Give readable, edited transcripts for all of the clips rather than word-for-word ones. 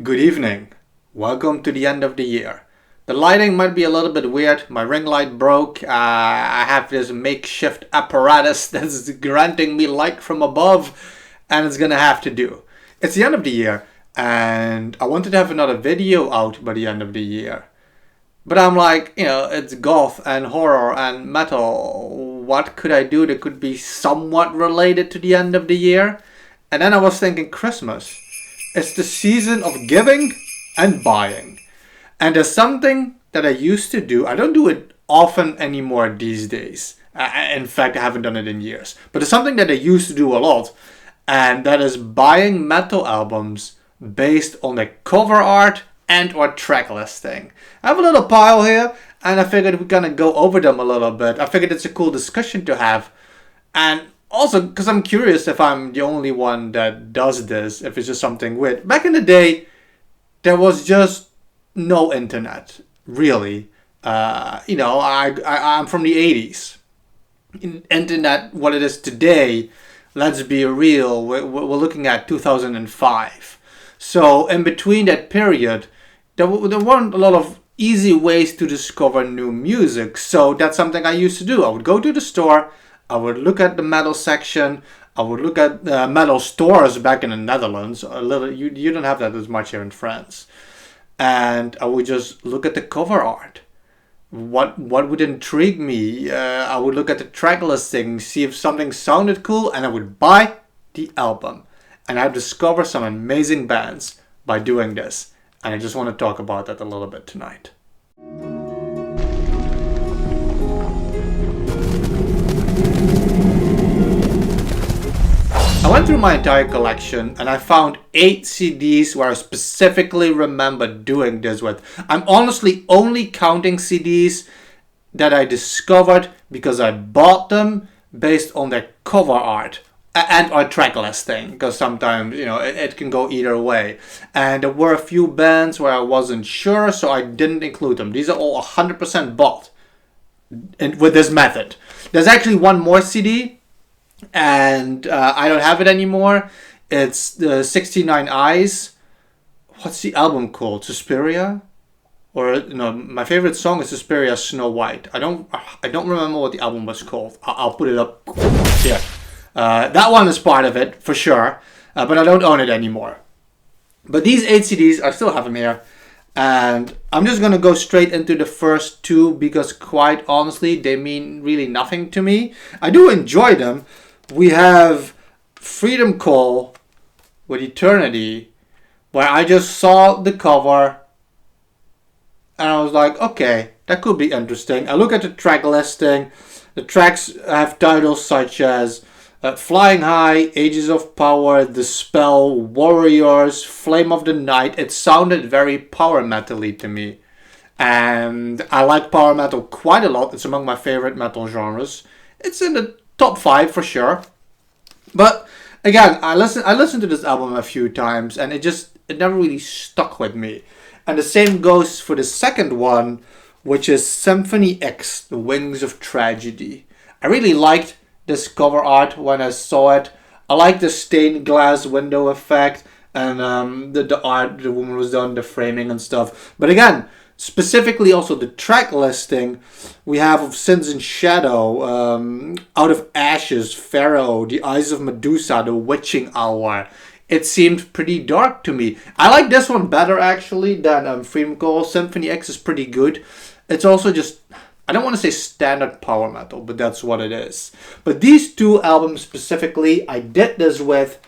Good evening. Welcome to the end of the year. The lighting might be a little bit weird. My ring light broke. I have this makeshift apparatus that's granting me light from above, and it's gonna have to do. It's the end of the year, and I wanted to have another video out by the end of the year. But I'm like, it's goth and horror and metal. What could I do that could be somewhat related to the end of the year? And then I was thinking Christmas. It's the season of giving and buying. And there's something that I used to do. I don't do it often anymore these days. In fact, I haven't done it in years. But it's something that I used to do a lot. And that is buying metal albums based on the cover art and or track listing. I have a little pile here, and I figured we're gonna go over them a little bit. I figured it's a cool discussion to have. And also, because I'm curious if I'm the only one that does this, if it's just something weird. Back in the day, there was just no internet, really. I'm from the 80s. Internet, what it is today, let's be real, we're looking at 2005. So in between that period, there weren't a lot of easy ways to discover new music. So that's something I used to do. I would go to the store, I would look at the metal section, I would look at metal stores back in the Netherlands. You don't have that as much here in France. And I would just look at the cover art. What would intrigue me? I would look at the track listing, see if something sounded cool, and I would buy the album. And I've discovered some amazing bands by doing this. And I just want to talk about that a little bit tonight. I went through my entire collection and I found 8 CDs where I specifically remember doing this with. I'm honestly only counting CDs that I discovered because I bought them based on their cover art and or track listing, because sometimes it can go either way. And there were a few bands where I wasn't sure, so I didn't include them. These are all 100% bought with this method. There's actually one more CD, and I don't have it anymore. It's the 69 Eyes. What's the album called? Suspiria? Or no, my favorite song is Suspiria Snow White. I don't remember what the album was called. I'll put it up here. That one is part of it, for sure, but I don't own it anymore. But these 8 CDs, I still have them here, and I'm just going to go straight into the first 2 because quite honestly, they mean really nothing to me. I do enjoy them. We have Freedom Call with Eternity, where I just saw the cover, and I was like, okay, that could be interesting. I look at the track listing. The tracks have titles such as Flying High, Ages of Power, The Spell, Warriors, Flame of the Night. It sounded very power metal-y to me. And I like power metal quite a lot. It's among my favorite metal genres. It's in the top 5 for sure. But again, I listened to this album a few times and it never really stuck with me. And the same goes for the second one, which is Symphony X, The Wings of Tragedy. I really liked this cover art when I saw it. I like the stained glass window effect and the art the woman was done, the framing and stuff. But again, specifically also the track listing, we have of Sins and Shadow, Out of Ashes, Pharaoh, The Eyes of Medusa, The Witching Hour. It seemed pretty dark to me. I like this one better actually than Freedom Call. Symphony X is pretty good. It's also just, I don't want to say standard power metal, but that's what it is. But these 2 albums specifically, I did this with,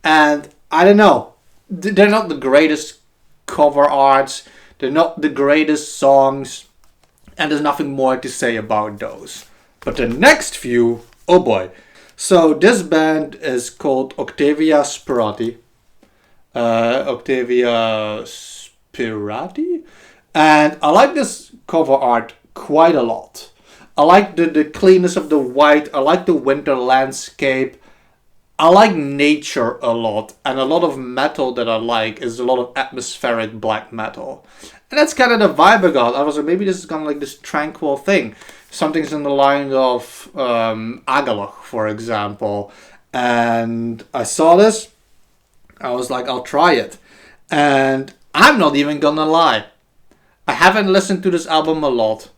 and I don't know, they're not the greatest cover arts, they're not the greatest songs, and there's nothing more to say about those. But the next few, oh boy. So this band is called Octavia Sperati. Octavia Sperati? And I like this cover art quite a lot. I like the cleanness of the white. I like the winter landscape. I like nature a lot. And a lot of metal that I like is a lot of atmospheric black metal. And that's kind of the vibe I got. I was like, maybe this is kind of like this tranquil thing. Something's in the line of Agalach, for example. And I saw this. I was like, I'll try it. And I'm not even gonna lie. I haven't listened to this album a lot.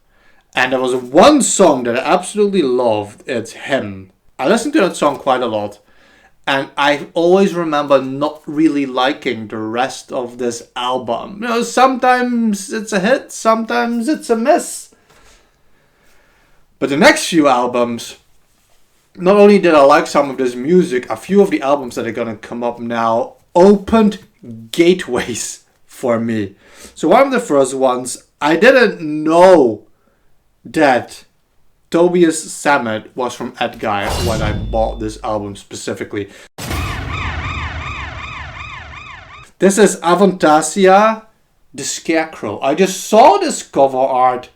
And there was one song that I absolutely loved. It's Him. I listened to that song quite a lot. And I always remember not really liking the rest of this album. You know, sometimes it's a hit, sometimes it's a miss. But the next few albums, not only did I like some of this music, a few of the albums that are gonna come up now opened gateways for me. So one of the first ones, I didn't know that Tobias Sammet was from Edguy when I bought this album specifically. This is Avantasia, the Scarecrow. I just saw this cover art.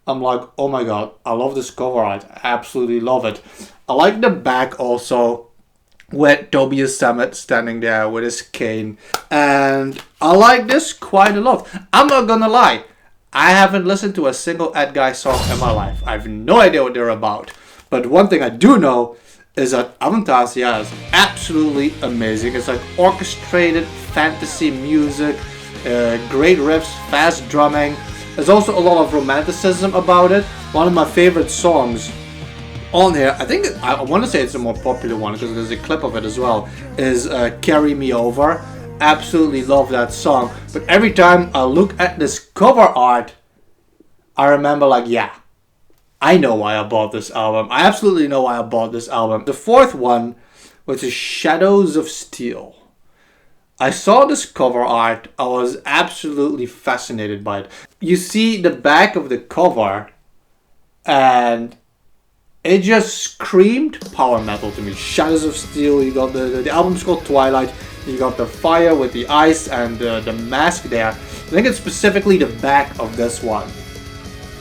I'm like, oh my god, I love this cover art. I absolutely love it. I like the back also, with Tobias Sammet standing there with his cane. And I like this quite a lot. I'm not gonna lie. I haven't listened to a single Edguy song in my life. I have no idea what they're about. But one thing I do know is that Avantasia is absolutely amazing. It's like orchestrated fantasy music, great riffs, fast drumming. There's also a lot of romanticism about it. One of my favorite songs on here, I think, I want to say it's the more popular one because there's a clip of it as well, is Carry Me Over. Absolutely love that song. But every time I look at this cover art, I remember like, yeah, I know why I bought this album. I absolutely know why I bought this album. The fourth one, which is Shadows of Steel. I saw this cover art. I was absolutely fascinated by it. You see the back of the cover and it just screamed power metal to me. Shadows of Steel. You got the album's called Twilight. You got the fire with the ice and the mask there. I think it's specifically the back of this one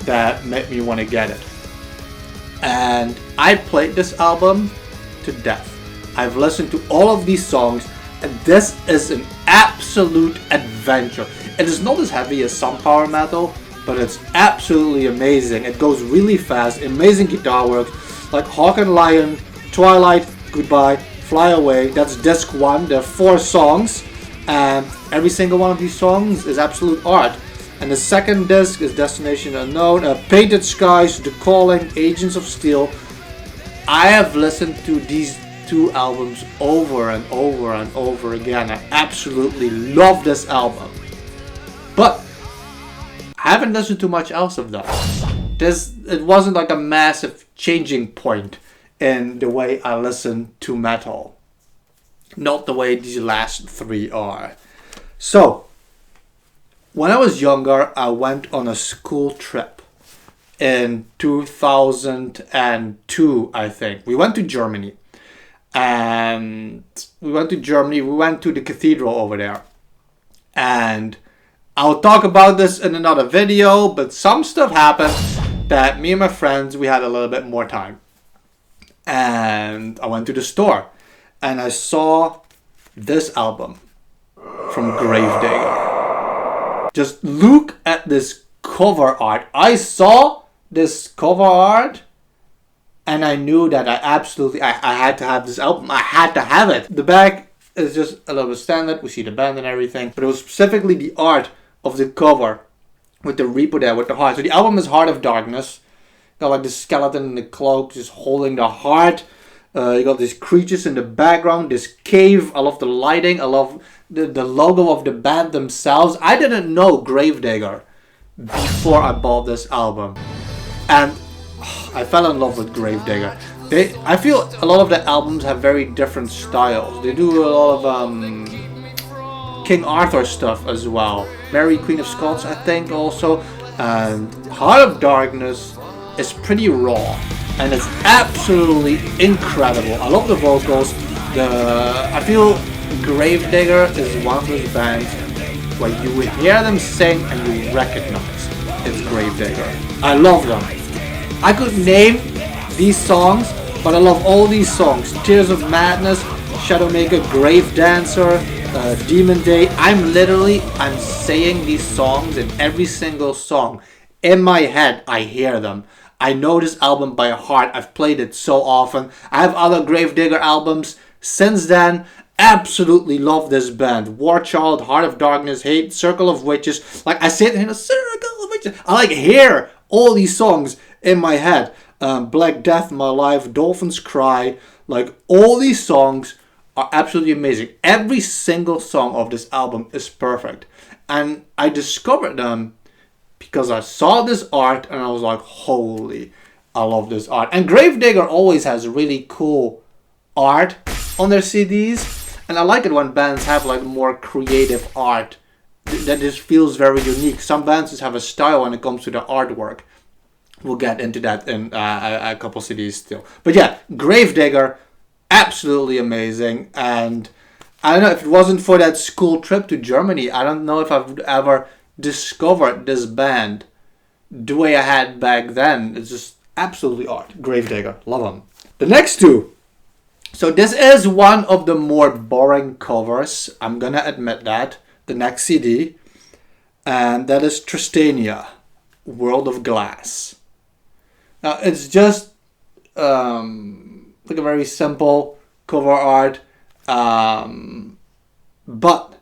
that made me want to get it. And I played this album to death. I've listened to all of these songs, and this is an absolute adventure. It is not as heavy as some power metal, but it's absolutely amazing. It goes really fast, amazing guitar work, like Hawk and Lion, Twilight, Goodbye, Fly Away. That's disc 1. There are 4 songs, and every single one of these songs is absolute art. And the second disc is Destination Unknown, Painted Skies, The Calling, Agents of Steel. I have listened to these 2 albums over and over and over again. I absolutely love this album. But I haven't listened to much else of them. It wasn't like a massive changing point in the way I listen to metal. Not the way these last 3 are. So, when I was younger, I went on a school trip in 2002, I think. We went to Germany. And we went to the cathedral over there. And I'll talk about this in another video, but some stuff happened that me and my friends, we had a little bit more time. And I went to the store and I saw this album from Gravedigger. Just look at this cover art. I saw this cover art and I knew that I had to have this album. I had to have it. The back is just a little bit standard. We see the band and everything. But it was specifically the art of the cover with the Reaper there, with the heart. So the album is Heart of Darkness. Got like the skeleton in the cloak just holding the heart. You got these creatures in the background, this cave. I love the lighting. I love the logo of the band themselves. I didn't know Gravedigger before I bought this album. And I fell in love with Gravedigger. I feel a lot of the albums have very different styles. They do a lot of King Arthur stuff as well. Mary Queen of Scots, I think, also. And Heart of Darkness is pretty raw. And it's absolutely incredible. I love the vocals. I feel Gravedigger is one of those bands where you would hear them sing and you recognize it's Gravedigger. I love them. I could name these songs, but I love all these songs. Tears of Madness, Shadowmaker, Grave Dancer, Demon Day. I'm saying these songs in every single song. In my head, I hear them. I know this album by heart. I've played it so often. I have other Gravedigger albums since then. absolutely love this band. War Child, Heart of Darkness, Hate, Circle of Witches. Like I sit in a circle of witches. I like hear all these songs in my head. Black Death, My Life, Dolphins Cry. Like all these songs are absolutely amazing. Every single song of this album is perfect. And I discovered them because I saw this art and I was like, holy, I love this art. And Gravedigger always has really cool art on their CDs. And I like it when bands have like more creative art that just feels very unique. Some bands just have a style when it comes to the artwork. We'll get into that in a couple CDs still. But yeah, Gravedigger, absolutely amazing. And I don't know, if it wasn't for that school trip to Germany, I don't know if I've ever discovered this band the way I had back then. It's just absolutely art. Gravedigger, love them. The next two. So this is one of the more boring covers, I'm gonna admit that. The next CD, and that is Tristania, World of Glass. Now it's just like a very simple cover art, but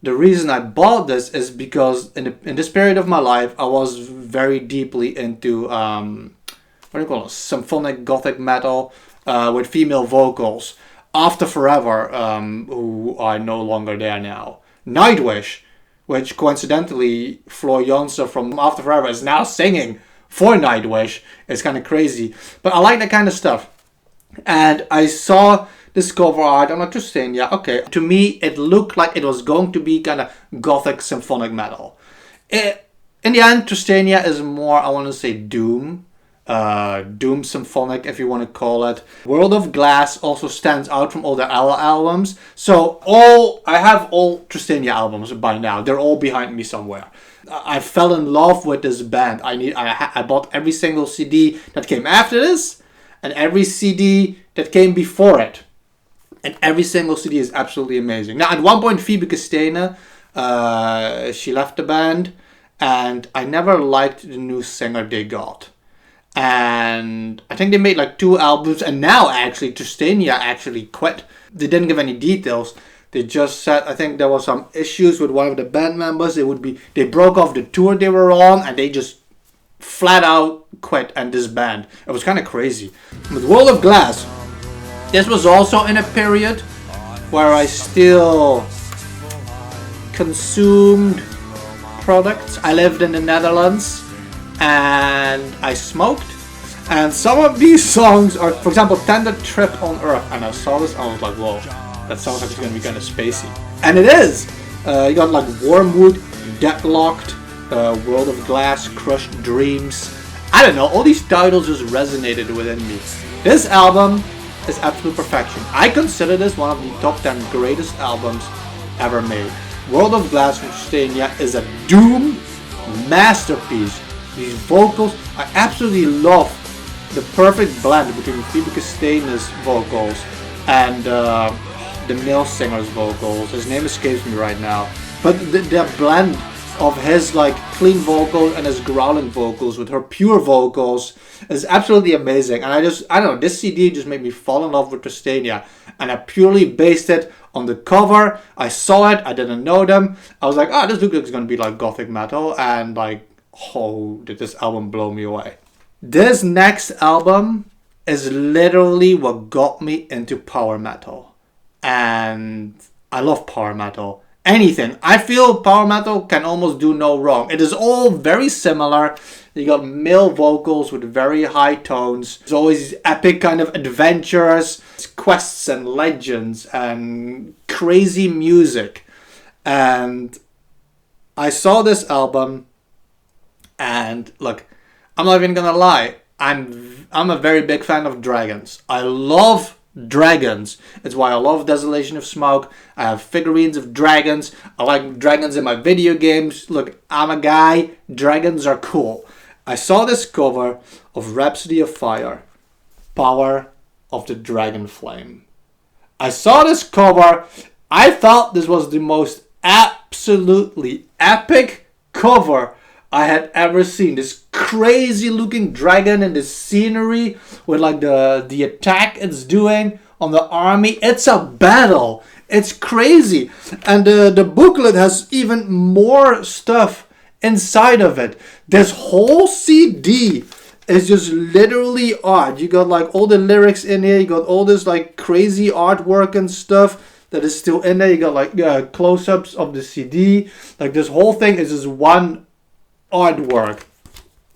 the reason I bought this is because in this period of my life I was very deeply into what do you call it, symphonic gothic metal with female vocals. After Forever, who are no longer there now. Nightwish, which coincidentally Floor Jansen from After Forever is now singing for Nightwish. It's kind of crazy, but I like that kind of stuff. And I saw this cover art. I'm not just saying, yeah, okay. To me, it looked like it was going to be kind of gothic symphonic metal. In the end, Tristania is more, I want to say, doom. Doom symphonic, if you want to call it. World of Glass also stands out from all the albums. So I have all Tristania albums by now. They're all behind me somewhere. I fell in love with this band. I bought every single CD that came after this, and every CD that came before it. And every single CD is absolutely amazing. Now, at one point, Phoebe Castena, she left the band, and I never liked the new singer they got. And I think they made like 2 albums, and now actually Tristania actually quit. They didn't give any details. They just said, I think there was some issues with one of the band members. They broke off the tour they were on, and they just flat out quit and disbanded. It was kind of crazy. With World of Glass, this was also in a period where I still consumed products. I lived in the Netherlands and I smoked. And some of these songs are, for example, Tender Trip on Earth. And I saw this, I was like, whoa, that sounds like it's going to be kind of spacey. And it is. You got like Wormwood, Deadlocked, World of Glass, Crushed Dreams. I don't know, all these titles just resonated within me. This album is absolute perfection. I consider this one of the top 10 greatest albums ever made. World of Glass from Tristania is a doom masterpiece. These vocals, I absolutely love the perfect blend between Phoebe Castena's vocals and the male singer's vocals. His name escapes me right now. But the blend of his like clean vocals and his growling vocals with her pure vocals is absolutely amazing. And I don't know, this CD just made me fall in love with Tristania. And I purely based it on the cover. I saw it, I didn't know them. I was like, oh, this looks like it's going to be like gothic metal. And like, oh, did this album blow me away. This next album is literally what got me into power metal. And I love power metal. Anything. I feel power metal can almost do no wrong. It is all very similar. You got male vocals with very high tones. There's always epic kind of adventures, quests and legends and crazy music. And I saw this album and look, I'm not even gonna lie. I'm a very big fan of dragons. I love dragons. It's why I love Desolation of Smoke. I have figurines of dragons. I like dragons in my video games. Look, I'm a guy. Dragons are cool. I saw this cover of Rhapsody of Fire, Power of the Dragon Flame. I saw this cover. I thought this was the most absolutely epic cover I had ever seen. This crazy looking dragon and the scenery with like the attack it's doing on the army. It's a battle. It's crazy. And the booklet has even more stuff inside of it. This whole CD is just literally art. You got like all the lyrics in here. You got all this like crazy artwork and stuff that is still in there. You got like close-ups of the CD. Like this whole thing is just one artwork.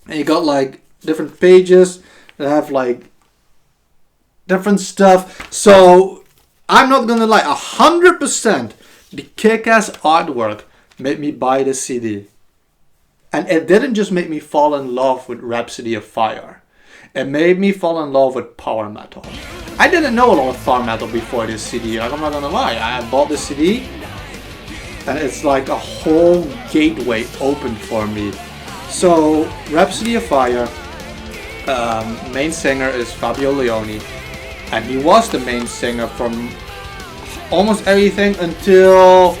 And you got like different pages that have like different stuff. So I'm not gonna lie, 100% the kick-ass artwork made me buy the CD. And it didn't just make me fall in love with Rhapsody of Fire. It made me fall in love with power metal. I didn't know a lot of power metal before this CD. Like, I'm not gonna lie, I bought the CD and it's like a whole gateway opened for me. So Rhapsody of Fire, main singer is Fabio Leone, and he was the main singer from almost everything until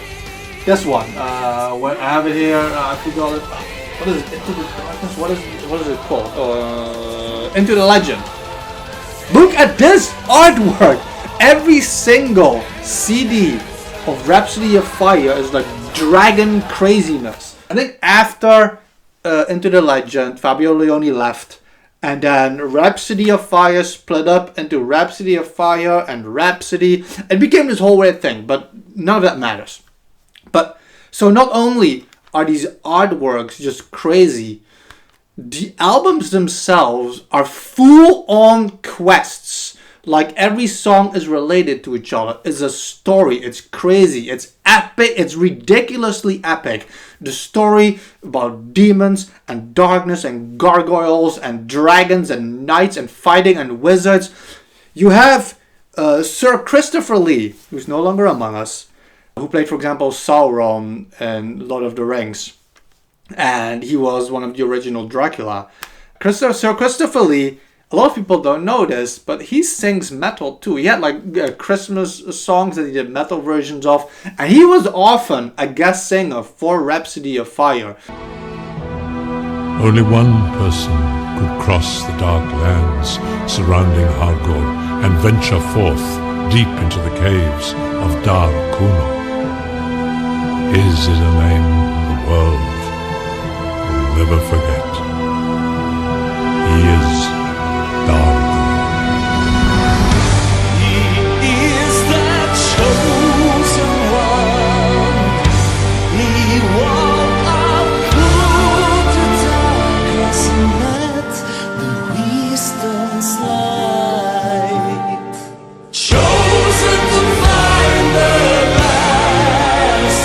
this one. What I have it here, I forgot it. What is it? Into the Darkness? What is it called? Into the Legend. Look at this artwork. Every single CD of Rhapsody of Fire is like dragon craziness. I think after Into the Legend, Fabio Leone left, and then Rhapsody of Fire split up into Rhapsody of Fire and Rhapsody. It became this whole weird thing, but none of that matters. But so not only are these artworks just crazy, the albums themselves are full-on quests. Like every song is related to each other. It's a story. It's crazy. It's epic. It's ridiculously epic. The story about demons and darkness and gargoyles and dragons and knights and fighting and wizards. You have Sir Christopher Lee, who's no longer among us, who played, for example, Sauron in Lord of the Rings. And he was one of the original Dracula. Sir Christopher Lee, a lot of people don't know this, but he sings metal too. He had like Christmas songs that he did metal versions of. And he was often a guest singer for Rhapsody of Fire. Only one person could cross the dark lands surrounding Hargol and venture forth deep into the caves of Dar Kuno. His is a name the world will never forget. He is Dark. He is the chosen one. He walked out through the darkness and met the wisdom's light. Chosen to find the last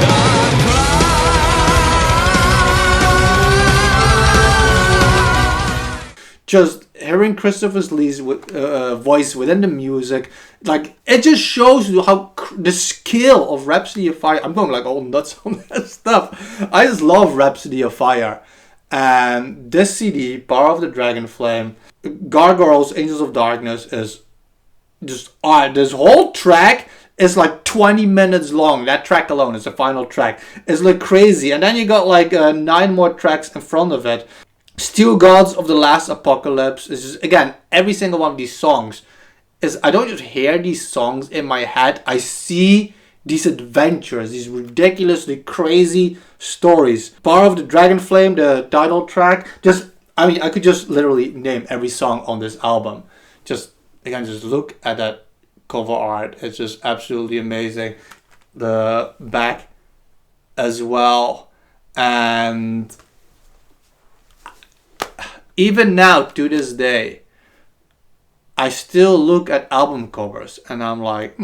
dark cloud. Just hearing Christopher Lee's voice within the music, like, it just shows you how the skill of Rhapsody of Fire. I'm going like all nuts on that stuff. I just love Rhapsody of Fire. And this CD, Power of the Dragon Flame, Gargoyles, Angels of Darkness, is just art. This whole track is like 20 minutes long. That track alone is the final track. It's like crazy. And then you got like 9 more tracks in front of it. Steel Gods of the Last Apocalypse is just, again, every single one of these songs is, I don't just hear these songs in my head, I see these adventures, these ridiculously crazy stories. Power of the Dragon Flame, the title track, just, I mean, I could just literally name every song on this album. Just, again, just look at that cover art. It's just absolutely amazing. The back as well. And even now, to this day, I still look at album covers and I'm like,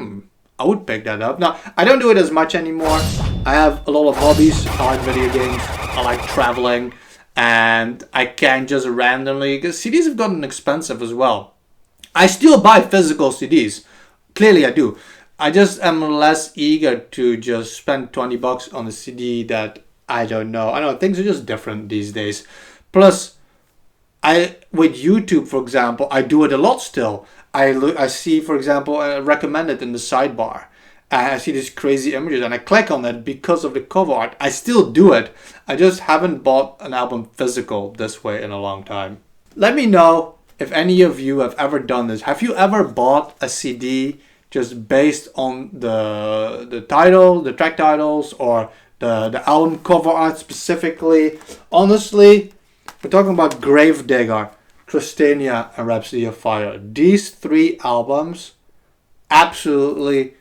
I would pick that up. Now, I don't do it as much anymore. I have a lot of hobbies. I like video games. I like traveling. And I can't just randomly, because CDs have gotten expensive as well. I still buy physical CDs. Clearly I do. I just am less eager to just spend 20 bucks on a CD that I don't know. I know things are just different these days. Plus, with YouTube, for example, I do it a lot still. I see, for example, recommended in the sidebar. I see these crazy images and I click on it because of the cover art. I still do it. I just haven't bought an album physical this way in a long time. Let me know if any of you have ever done this. Have you ever bought a CD just based on the title, the track titles, or the album cover art specifically. Honestly, we're talking about Gravedigger, Christiania, and Rhapsody of Fire. These three albums absolutely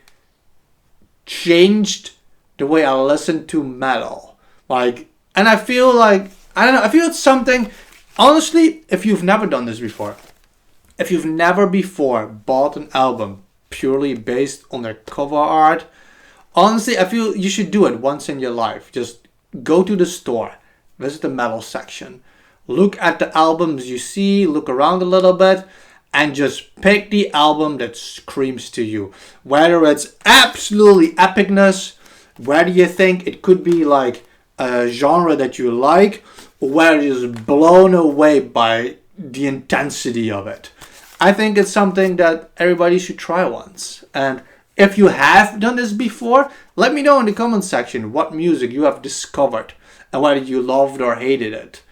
changed the way I listen to metal. Like, and I feel like, I don't know, I feel it's something, honestly, if you've never done this before, if you've never before bought an album purely based on their cover art, honestly, I feel you should do it once in your life. Just go to the store, visit the metal section, look at the albums you see, look around a little bit, and just pick the album that screams to you. Whether it's absolutely epicness, whether you think it could be like a genre that you like, or whether you're just blown away by the intensity of it. I think it's something that everybody should try once. And if you have done this before, let me know in the comment section what music you have discovered and whether you loved or hated it.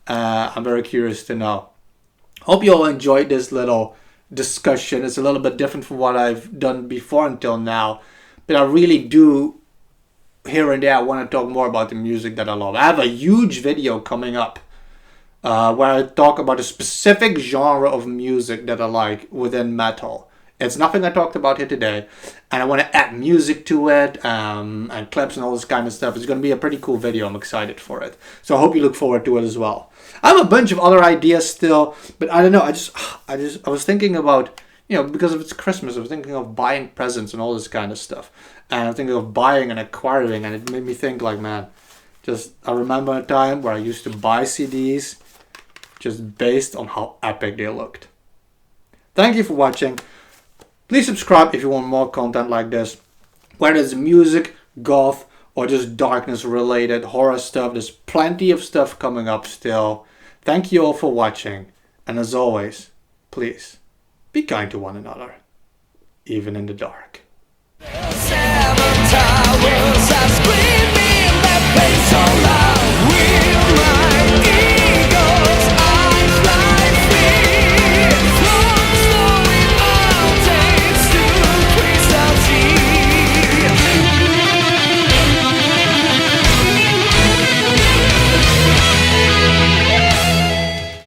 I'm very curious to know. Hope you all enjoyed this little discussion. It's a little bit different from what I've done before until now. But I really do, here and there, I want to talk more about the music that I love. I have a huge video coming up where I talk about a specific genre of music that I like within metal. It's nothing I talked about here today. And I want to add music to it and clips and all this kind of stuff. It's going to be a pretty cool video. I'm excited for it. So I hope you look forward to it as well. I have a bunch of other ideas still, but I don't know. I was thinking about, because it's Christmas, I was thinking of buying presents and all this kind of stuff. And I'm thinking of buying and acquiring, and it made me think like, man, I remember a time where I used to buy CDs just based on how epic they looked. Thank you for watching. Please subscribe if you want more content like this. Whether it's music, goth, or just darkness related horror stuff, there's plenty of stuff coming up still. Thank you all for watching. And as always, please be kind to one another, even in the dark. Seven